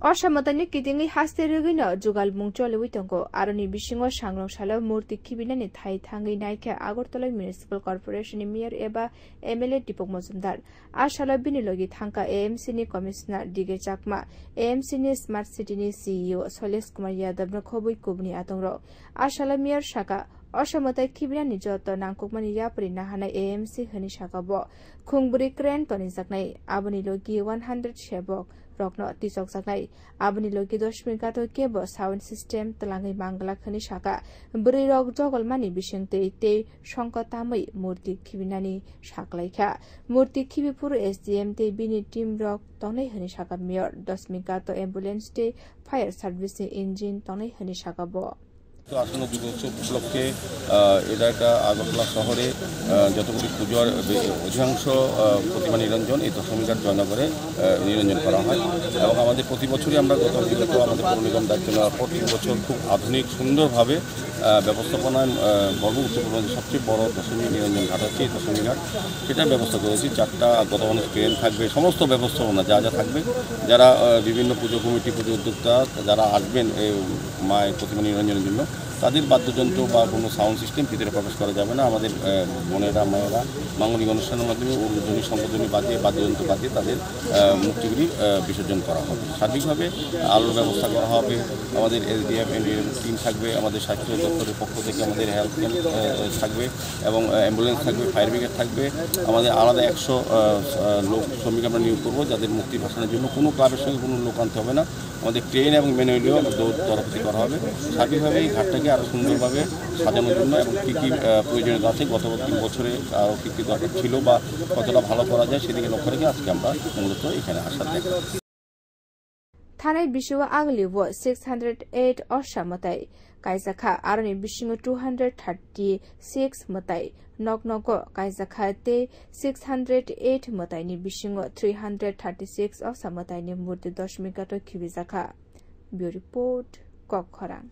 Oshamatani kitingi haste regina jugal mungchole witongo aroni bishingo shanglong shala murti kibinani thai thangi naika Agartala Municipal Corporation ni mayor eba MLA Dipok Mozumdar ashala binilogi thangka AMC ni commissioner Dige Chakma AMC ni Smart City ni CEO Soles Kumar Yadav na khobui kubni atongro ashala mayor shaka Osamatai kibinani joto nangkukmani yapri nahana AMC hani shaka bo khungburi kren toni jaknai abani logi 100 shebok Rokno tisok saknai abani logi 10 mingato kebo sound system talangai mangala khani shaka buri rok jogol mani bisingte te songkatamai murti khibinani shaklaikha murti khibipur SDM te bini team rok tonai hani shaka mayor 10 mingato ambulance te fire service engine tonai hani shaka bo তো আসন্ন যুগোৎসব উপলক্ষে এটা একটা আগরতলা শহরে যতগুলি পুজোর অধিকাংশ প্রতিমা নিরঞ্জন এই দশমীঘাট জয়নগরে নিরঞ্জন করা হয় এবং আমাদের প্রতি বছরই আমরা বিগত আমাদের পৌর নিগম দায়িত্ব নেওয়ার পর 3 বছর খুব আধুনিক সুন্দরভাবে ব্যবস্থাপনায় উত্তরপূর্বাঞ্চলের সবচেয়ে বড় দশমী নিরঞ্জন ঘাট হচ্ছে এই দশমী ঘাট সেটার ব্যবস্থা করেছি 4টা গতমানুষ ট্রেন থাকবে সমস্ত ব্যবস্থাপনা যা থাকবে যারা বিভিন্ন পুজো কমিটি পুজো উদ্যোক্তা যারা আসবেন এই মায়ের প্রতিমা নিরঞ্জনের জন্য তাদের বাদ্যযন্ত্র বা কোনো সাউন্ড সিস্টেম ভিতরে প্রবেশ করা যাবে না আমাদের বোনেরা মায়েরা মাঙ্গলিক অনুষ্ঠানের মাধ্যমে উলুধ্বনি শঙ্খধ্বনি বাজিয়ে বাদ্যযন্ত্র বাজিয়ে তাদের মূর্তিগুলি বিসর্জন করা হবে সার্বিকভাবে আলোর ব্যবস্থা করা হবে আমাদের SDF টিম থাকবে আমাদের স্বাস্থ্য দপ্তরের পক্ষ থেকে আমাদের হেলথ ক্যাম্প থাকবে এবং অ্যাম্বুলেন্স থাকবে ফায়ার ব্রিগেড থাকবে আমাদের আলাদা 100 লোক শ্রমিক আমরা নিয়োগ করবো যাদের মূর্তি ভাসানোর জন্য কোনো ক্লাবের সঙ্গে কোনো লোক আনতে হবে না আমাদের ট্রেন এবং ম্যানুয়ালিও তরফে করা হবে সার্বিকভাবে এই ঘাটটাকে আরও সুন্দরভাবে সাজানোর জন্য এবং কী কী প্রয়োজনীয়তা আছে গত 3 বছরে আরও কী কী দরকার ছিল বা কতটা ভালো করা যায় সেদিকে লক্ষ্য রেখে আজকে আমরা মূলত এখানে আসার দেখা থানায় বিশুয়া আগলিব 608 অসামতাই কাইজাখা আরনি বিশিঙ্গ 236 মতাই নগনগ কাইজাখা তে 608 মতাইনি বিশিঙ্গ 336 অসামতাইনি মূর্তি 10 মিগাটো খিবিজাখা ব্যুরো রিপোর্ট কক্ষরাং